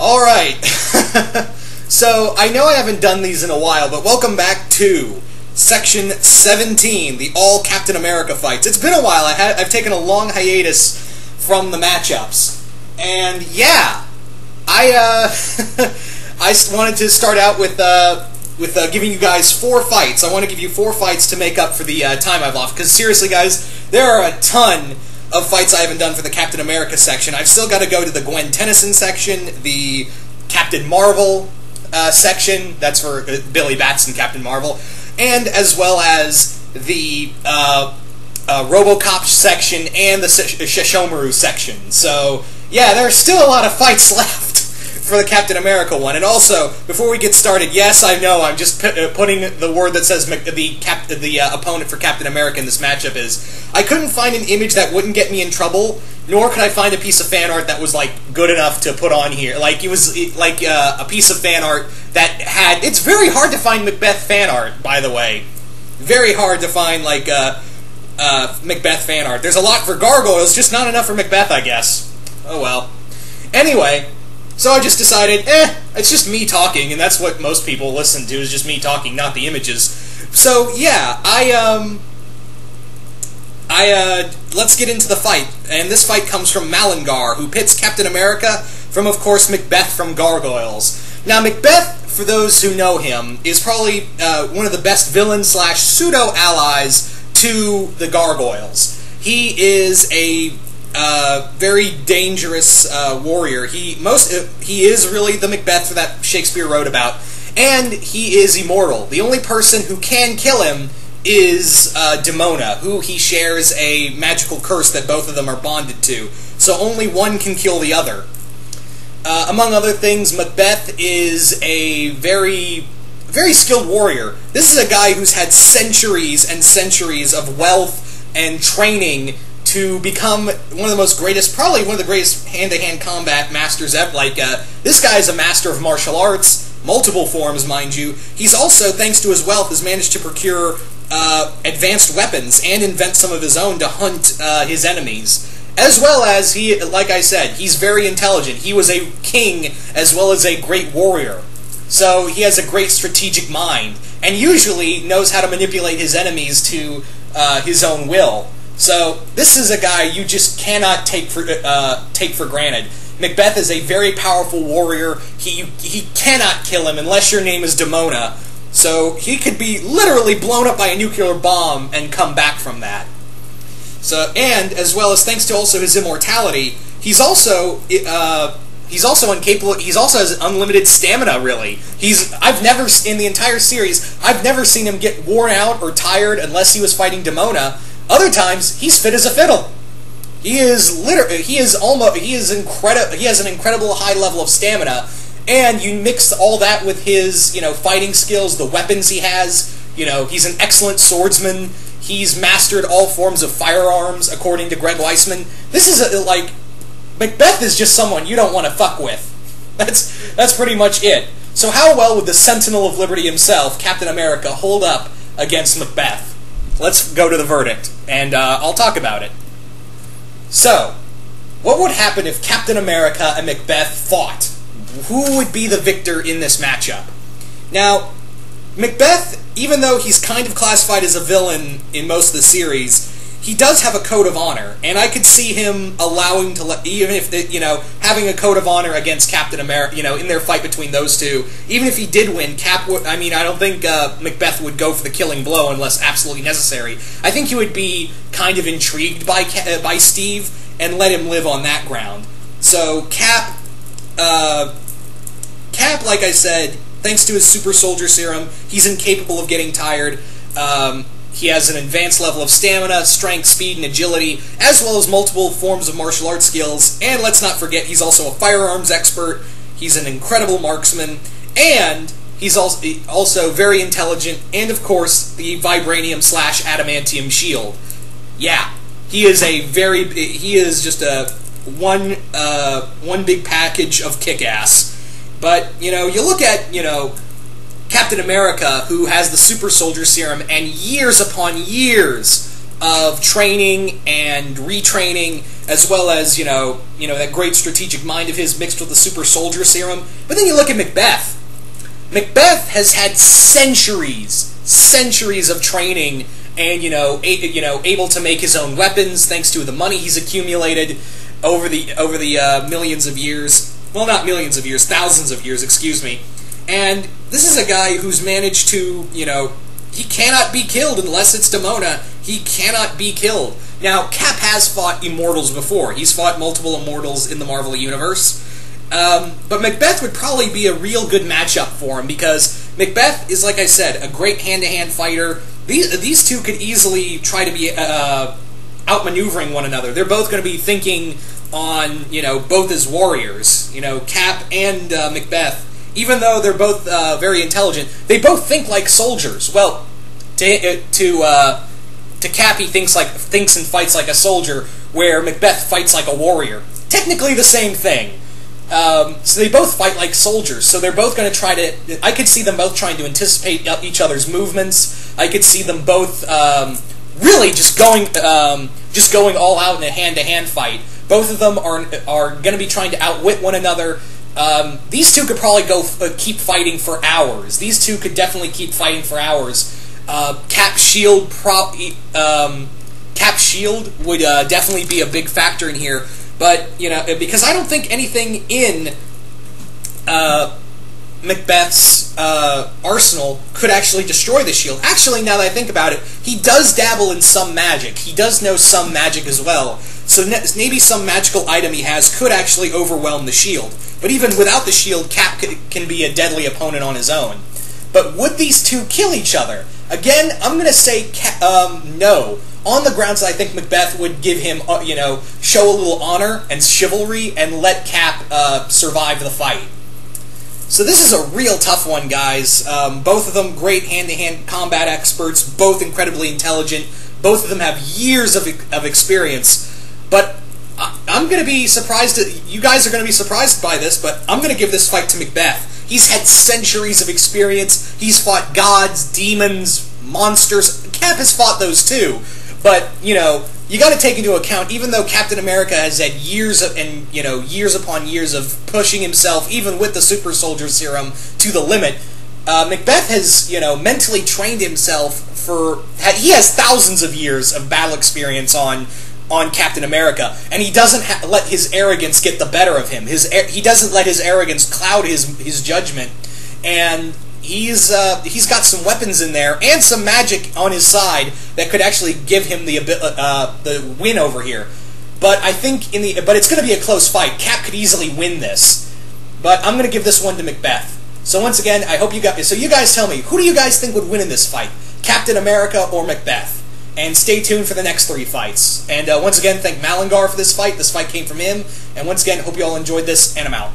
Alright, so I know I haven't done these in a while, but welcome back to Section 17, the all Captain America fights. It's been a while, I've taken a long hiatus from the matchups, and yeah, I wanted to start out with giving you guys 4 fights. I want to give you 4 fights to make up for the time I've lost, because seriously guys, there are a ton of fights I haven't done for the Captain America section. I've still got to go to the Gwen Tennyson section, the Captain Marvel section, that's for Billy Batson, Captain Marvel, and as well as the RoboCop section and the Shishomaru section. So, yeah, there are still a lot of fights left for the Captain America one. And also, before we get started, yes, I know, I'm just putting the word that says the opponent for Captain America in this matchup is, I couldn't find an image that wouldn't get me in trouble, nor could I find a piece of fan art that was, like, good enough to put on here. Like, it was, like, a piece of fan art that had... It's very hard to find Macbeth fan art, by the way. Very hard to find, like, Macbeth fan art. There's a lot for Gargoyles, just not enough for Macbeth, I guess. Oh well. Anyway... So I just decided, it's just me talking, and that's what most people listen to, is just me talking, not the images. So, yeah, let's get into the fight. And this fight comes from Mallengar, who pits Captain America from, of course, Macbeth from Gargoyles. Now, Macbeth, for those who know him, is probably one of the best villains / pseudo-allies to the Gargoyles. He is a... very dangerous warrior. He is really the Macbeth that Shakespeare wrote about, and he is immortal. The only person who can kill him is Demona, who he shares a magical curse that both of them are bonded to, so only one can kill the other. Among other things, Macbeth is a very skilled warrior. This is a guy who's had centuries and centuries of wealth and training to become one of the most greatest, probably one of the greatest hand-to-hand combat masters ever. Like, this guy is a master of martial arts, multiple forms, mind you. He's also, thanks to his wealth, has managed to procure advanced weapons and invent some of his own to hunt his enemies. As well as, like I said, he's very intelligent. He was a king as well as a great warrior. So he has a great strategic mind, and usually knows how to manipulate his enemies to his own will. So, this is a guy you just cannot take for granted. Macbeth is a very powerful warrior. He cannot kill him unless your name is Demona. So, he could be literally blown up by a nuclear bomb and come back from that. So, and, as well as thanks to also his immortality, he's also incapable, he also has unlimited stamina, really. I've never, in the entire series, I've never seen him get worn out or tired unless he was fighting Demona. Other times, he's fit as a fiddle. He has an incredible high level of stamina, and you mix all that with his, fighting skills, the weapons he has, he's an excellent swordsman, he's mastered all forms of firearms, according to Greg Weisman. This is, Macbeth is just someone you don't want to fuck with. That's pretty much it. So how well would the Sentinel of Liberty himself, Captain America, hold up against Macbeth? Let's go to the verdict, and I'll talk about it. So, what would happen if Captain America and Macbeth fought? Who would be the victor in this matchup? Now, Macbeth, even though he's kind of classified as a villain in most of the series, he does have a code of honor, and I could see him allowing to even if, having a code of honor against Captain America, in their fight between those two, even if he did win, I don't think Macbeth would go for the killing blow unless absolutely necessary. I think he would be kind of intrigued by Steve and let him live on that ground. So Cap, like I said, thanks to his super soldier serum, he's incapable of getting tired. He has an advanced level of stamina, strength, speed, and agility, as well as multiple forms of martial arts skills, and let's not forget, he's also a firearms expert, he's an incredible marksman, and he's also very intelligent, and of course, the vibranium / adamantium shield. Yeah, he is just one big package of kick-ass. But, you look at, Captain America, who has the super soldier serum and years upon years of training and retraining, as well as, that great strategic mind of his mixed with the super soldier serum. But then you look at Macbeth. Macbeth has had centuries of training and, able to make his own weapons thanks to the money he's accumulated over the millions of years. Well, not millions of years, thousands of years, excuse me. And this is a guy who's managed to, he cannot be killed unless it's Demona. He cannot be killed. Now, Cap has fought immortals before. He's fought multiple immortals in the Marvel Universe. But Macbeth would probably be a real good matchup for him, because Macbeth is, like I said, a great hand-to-hand fighter. These two could easily try to be outmaneuvering one another. They're both going to be thinking on, both as warriors. Cap and Macbeth, even though they're both very intelligent, they both think like soldiers. Well, to Cap, he thinks and fights like a soldier, where Macbeth fights like a warrior. Technically the same thing. So they both fight like soldiers. So they're both going to try to. I could see them both trying to anticipate each other's movements. I could see them both really just going all out in a hand-to-hand fight. Both of them are going to be trying to outwit one another. These two could probably keep fighting for hours. These two could definitely keep fighting for hours. Cap's shield would definitely be a big factor in here, but because I don't think anything in Macbeth's arsenal could actually destroy the shield. Actually, now that I think about it, he does dabble in some magic. He does know some magic as well. So maybe some magical item he has could actually overwhelm the shield. But even without the shield, Cap can be a deadly opponent on his own. But would these two kill each other? Again, I'm going to say no. On the grounds that I think Macbeth would give him, show a little honor and chivalry and let Cap survive the fight. So this is a real tough one, guys. Both of them great hand-to-hand combat experts, both incredibly intelligent. Both of them have years of experience. But I'm going to be surprised. You guys are going to be surprised by this, but I'm going to give this fight to Macbeth. He's had centuries of experience. He's fought gods, demons, monsters. Cap has fought those too. But, you got to take into account, even though Captain America has had years upon years of pushing himself, even with the super soldier serum, to the limit, Macbeth has, mentally trained himself he has thousands of years of battle experience on Captain America, and he doesn't let his arrogance get the better of him. He doesn't let his arrogance cloud his judgment, and he's got some weapons in there and some magic on his side that could actually give him the win over here. But I think but it's going to be a close fight. Cap could easily win this, but I'm going to give this one to Macbeth. So once again, I hope you guys. So you guys tell me, who do you guys think would win in this fight? Captain America or Macbeth? And stay tuned for the next 3 fights. And once again, thank Mallengar for this fight. This fight came from him. And once again, hope you all enjoyed this, and I'm out.